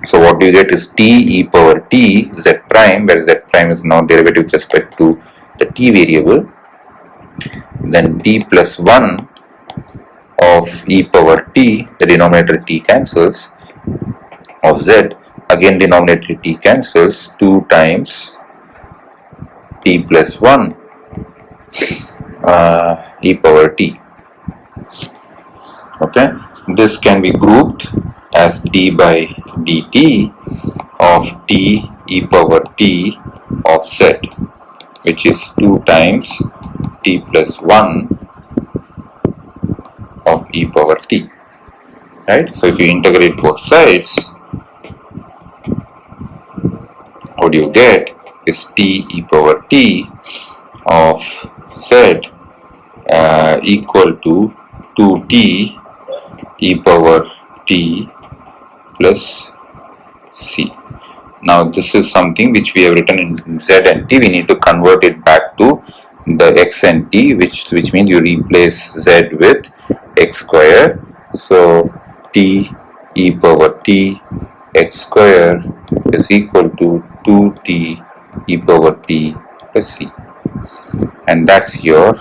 So what you get is t e power t z prime, where z prime is now derivative with respect to the t variable, then t plus 1 of e power t, the denominator t cancels, of z, again denominator t cancels, 2 times t plus 1 e power t. Okay, this can be grouped as d by dt of t e power t of z, which is 2 times t plus 1 of e power t. Right? So if you integrate both sides, what you get is t e power t of z equal to 2t e power t plus c. Now this is something which we have written in z and t. We need to convert it back to the x and t, which means you replace z with x square. So t e power t x square is equal to 2t e power t plus c, and that's your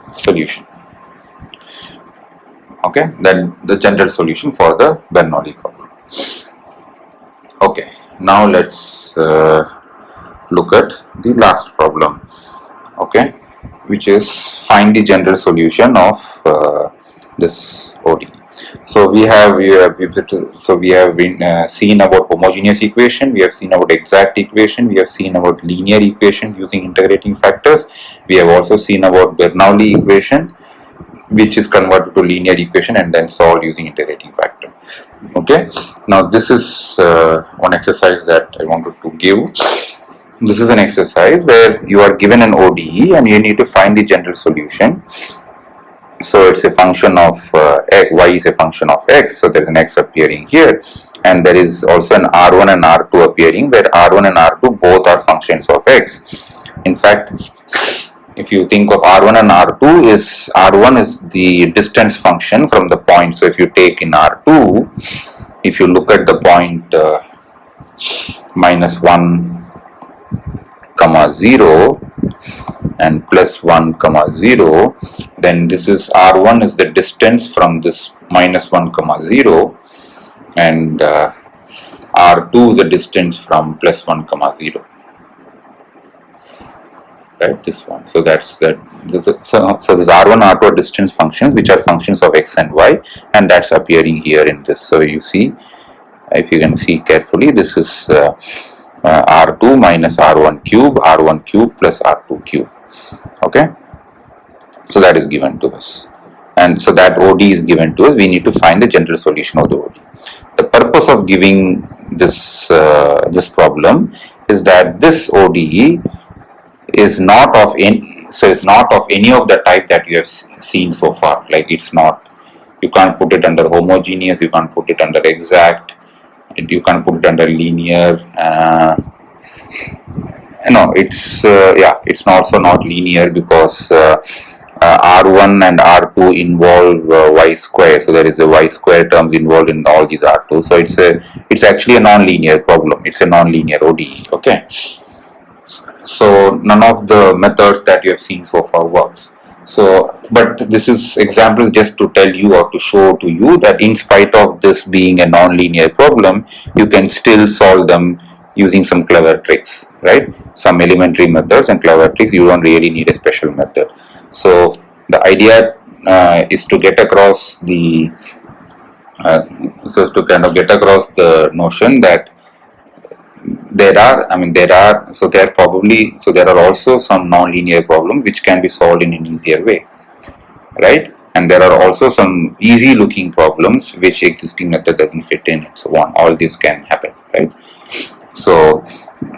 solution. Okay, then the general solution for the Bernoulli problem. Okay, now let's look at the last problem. Okay, which is find the general solution of this ODE. So we have been seen about homogeneous equation, we have seen about exact equation, we have seen about linear equations using integrating factors. We have also seen about Bernoulli equation, which is converted to linear equation and then solved using integrating factor. Okay, now this is one exercise that I wanted to give. This is an exercise where you are given an ODE and you need to find the general solution. So it's a function of y is a function of x, so there is an x appearing here, and there is also an r1 and r2 appearing, where r1 and r2 both are functions of x. In fact, if you think of r1 and r2, is r1 is the distance function from the point. So if you take in r2, if you look at the point minus 1 comma 0 and plus 1 comma 0, then this is r1 is the distance from this minus 1 comma 0, and r2 is the distance from plus 1 comma 0. Right, this one. So that's that. So this r1, r2 are distance functions, which are functions of x and y, and that's appearing here in this. So you see, if you can see carefully, this is r2 minus r1 cube plus r2 cube. Okay, so that is given to us, and so that ODE is given to us. We need to find the general solution of the ODE. The purpose of giving this this problem is that this ODE is not of any, so it's not of any of the type that you have seen so far. Like, it's not, you can't put it under homogeneous, you can't put it under exact, you can't put it under linear. No, it's yeah, it's also not linear, because R1 and R2 involve y square, so there is a y square terms involved in all these R2. So it's actually a non-linear problem. It's a non-linear ODE. Okay. So none of the methods that you have seen so far works. So, but this is example just to tell you or to show to you that in spite of this being a non-linear problem, you can still solve them using some clever tricks, right? Some elementary methods and clever tricks. You don't really need a special method. So the idea is to get across the to kind of get across the notion that there are also some non-linear problems which can be solved in an easier way, right? And there are also some easy looking problems which existing method doesn't fit in, and so on. All this can happen, right? So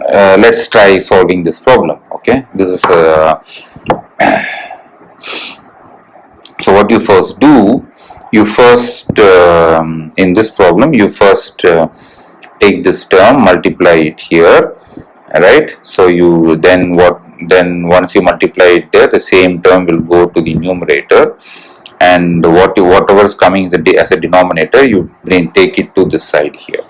let's try solving this problem. Okay, this is so what you first do, in this problem you first take this term, multiply it here, right? So you then once you multiply it there, the same term will go to the numerator, and whatever is coming as a denominator, you take it to this side here.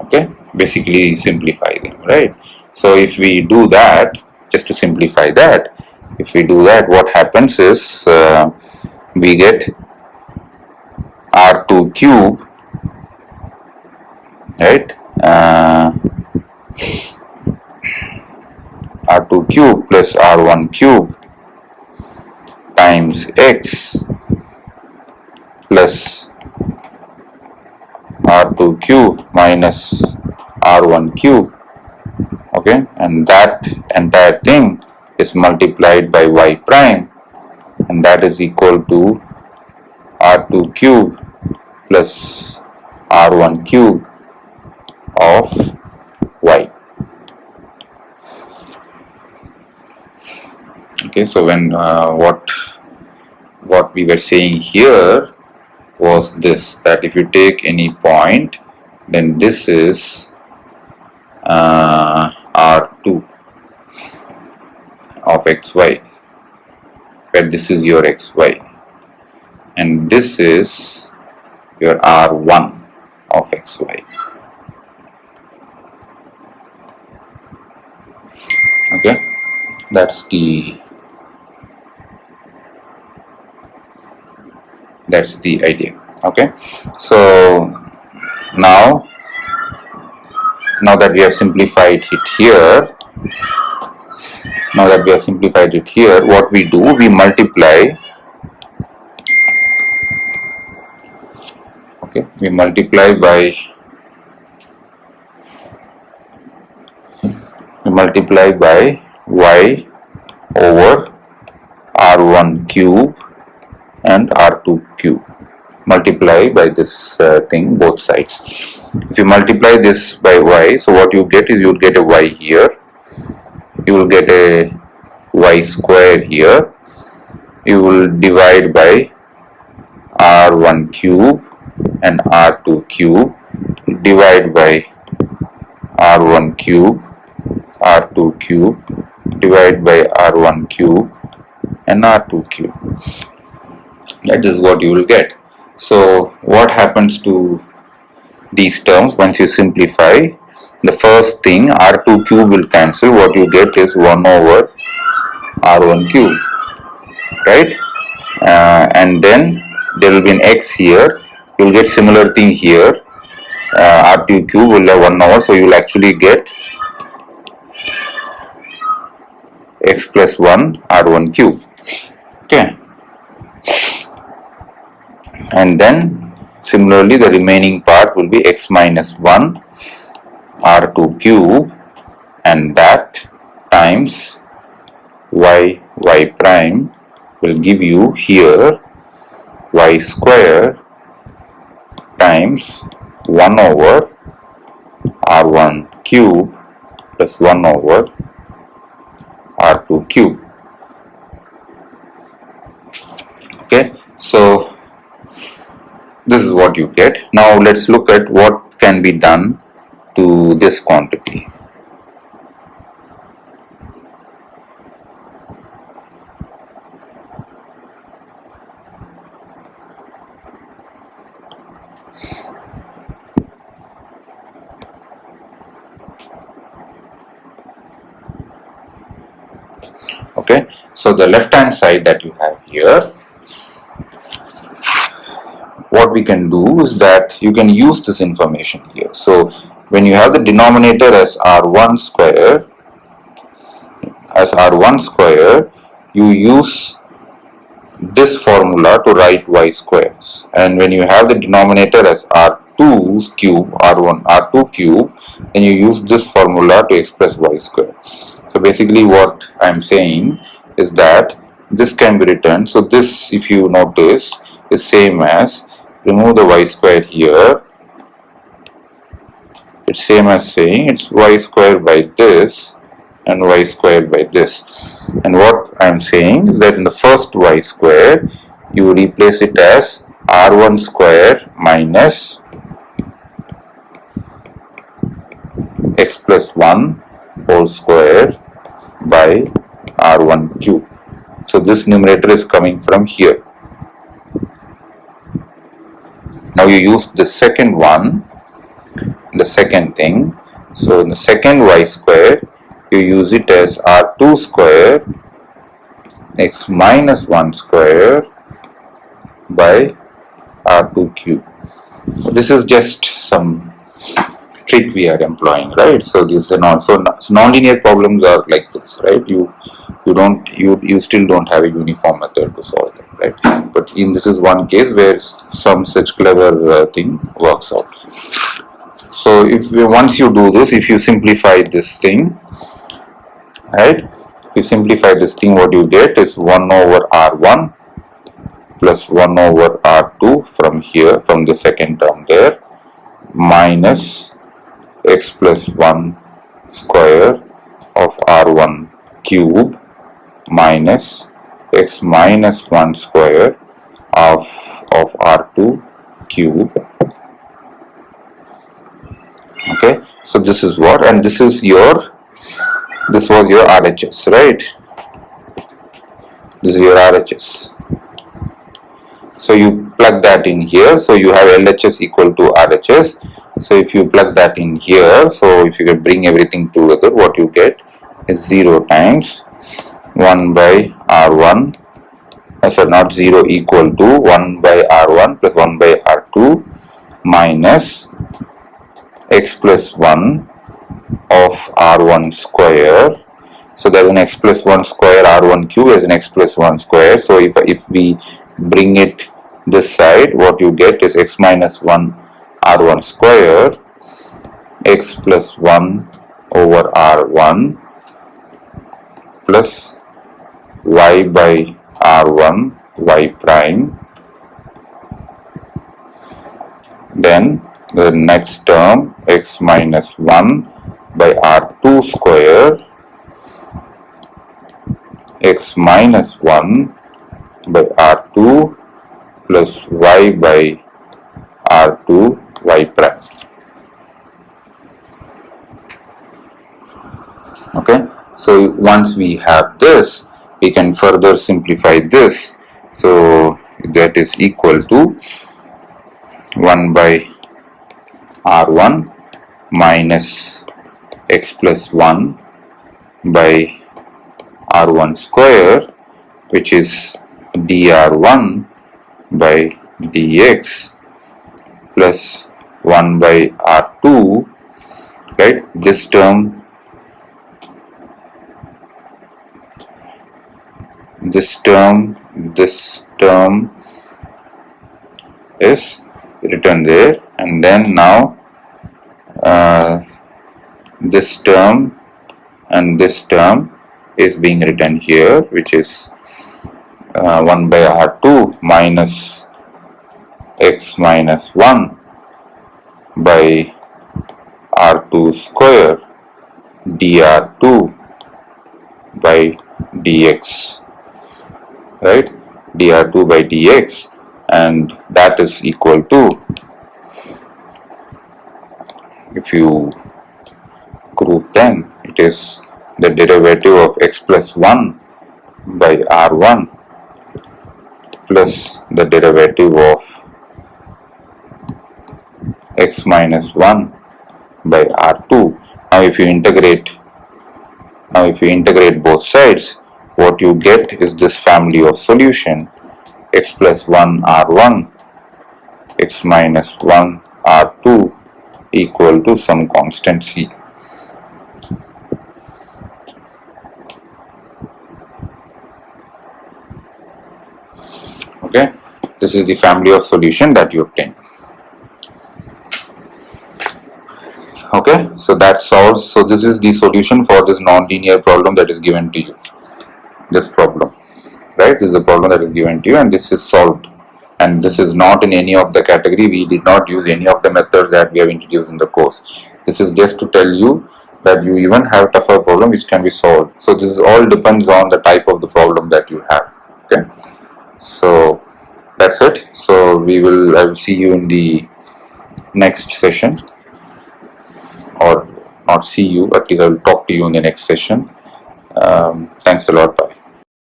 Okay, basically simplify them, right? So if we do that, just to simplify that, if we do that, what happens is we get R2 cube, right? R2 cube plus R1 cube times x plus R2 cube minus R1 cube. Okay, and that entire thing is multiplied by y prime, and that is equal to R2 cube plus R1 cube of y. Okay, so when what we were saying here was this, that if you take any point, then this is R2 of xy, where this is your xy, and this is your R1 of xy. Okay, that's the idea. Okay, so now that we have simplified it here, what we do, we multiply. Okay, we multiply by y over R1 cube and R2 cube. Multiply by this thing both sides. If you multiply this by y, so what you get is, you will get a y here, you will get a y square here, you will divide by R1 cube and R2 cube, divide by R1 cube, R2 cube, divide by R1 cube and R2 cube. That is what you will get. So what happens to these terms once you simplify? The first thing, R2 cube will cancel. What you get is 1 over R1 cube, right? And then there will be an x here. You will get similar thing here. R2 cube will have 1 over, so you will actually get x plus 1 R1 cube. Okay. And then similarly the remaining part will be x minus 1 R2 cube, and that times y prime will give you here y square times 1 over R1 cube plus 1 over R2 cube. Okay, so this is what you get. Now let's look at what can be done to this quantity. So the left hand side that you have here, what we can do is that you can use this information here. So when you have the denominator as r1 square, you use this formula to write y squares, and when you have the denominator as r2 cube, r2 cube, then you use this formula to express y square. So basically what I am saying is that this can be written, so this, if you notice, is same as, remove the y square here, it's same as saying it's y square by this and y squared by this. And what I am saying is that in the first y square, you replace it as r1 square minus x plus 1 whole square by r1 cube. So this numerator is coming from here. Now you use the second one, the second thing. So in the second y square, you use it as r2 square x minus 1 square by r2 cube. This is just some trick we are employing, right? So this and also nonlinear problems are like this, right? You still don't have a uniform method to solve them, right? But this is one case where some such clever thing works out. So once you do this, if you simplify this thing, right? If you simplify this thing, what you get is 1 over r1 plus 1 over r2 from here, from the second term there, minus x plus 1 square of r1 cube minus x minus 1 square of r2 cube. Okay, so this is what, and this was your RHS, right? This is your RHS. So you plug that in here. So you have LHS equal to RHS. So if you plug that in here, so if you can bring everything together, what you get is 0 times 1 by R1. Sorry, not 0, equal to 1 by R1 plus 1 by R2 minus x plus 1 of r1 square. So there's an x plus 1 square, r1 cube is an x plus 1 square. So if we bring it this side, what you get is x minus 1 r1 square, x plus 1 over r1 plus y by r1 y prime. Then the next term, x minus 1 by r2 square, x minus 1 by r2 plus y by r2 y prime. Okay, so once we have this, we can further simplify this. So that is equal to 1 by r1 minus x plus 1 by r1 square, which is dr1 by dx plus 1 by r2, right? This term is written there, and then now this term and this term is being written here, which is 1 by r2 minus x minus 1 by r2 square dr2 by dx, right? dr2 by dx, and that is equal to, if you group them, it is the derivative of x plus 1 by r1 plus the derivative of x minus 1 by r2. Now if you integrate both sides, what you get is this family of solution: x plus 1 r1, x minus 1 r2 equal to some constant c. Okay, this is the family of solution that you obtain. Okay, so that solves. So this is the solution for this non-linear problem that is given to you. This problem, right? This is a problem that is given to you, and this is solved. And this is not in any of the category. We did not use any of the methods that we have introduced in the course. This is just to tell you that you even have tougher problem which can be solved. So this all depends on the type of the problem that you have. Okay, so that's it. So I will see you in the next session, or not see you, at least I will talk to you in the next session. Thanks a lot. Bye.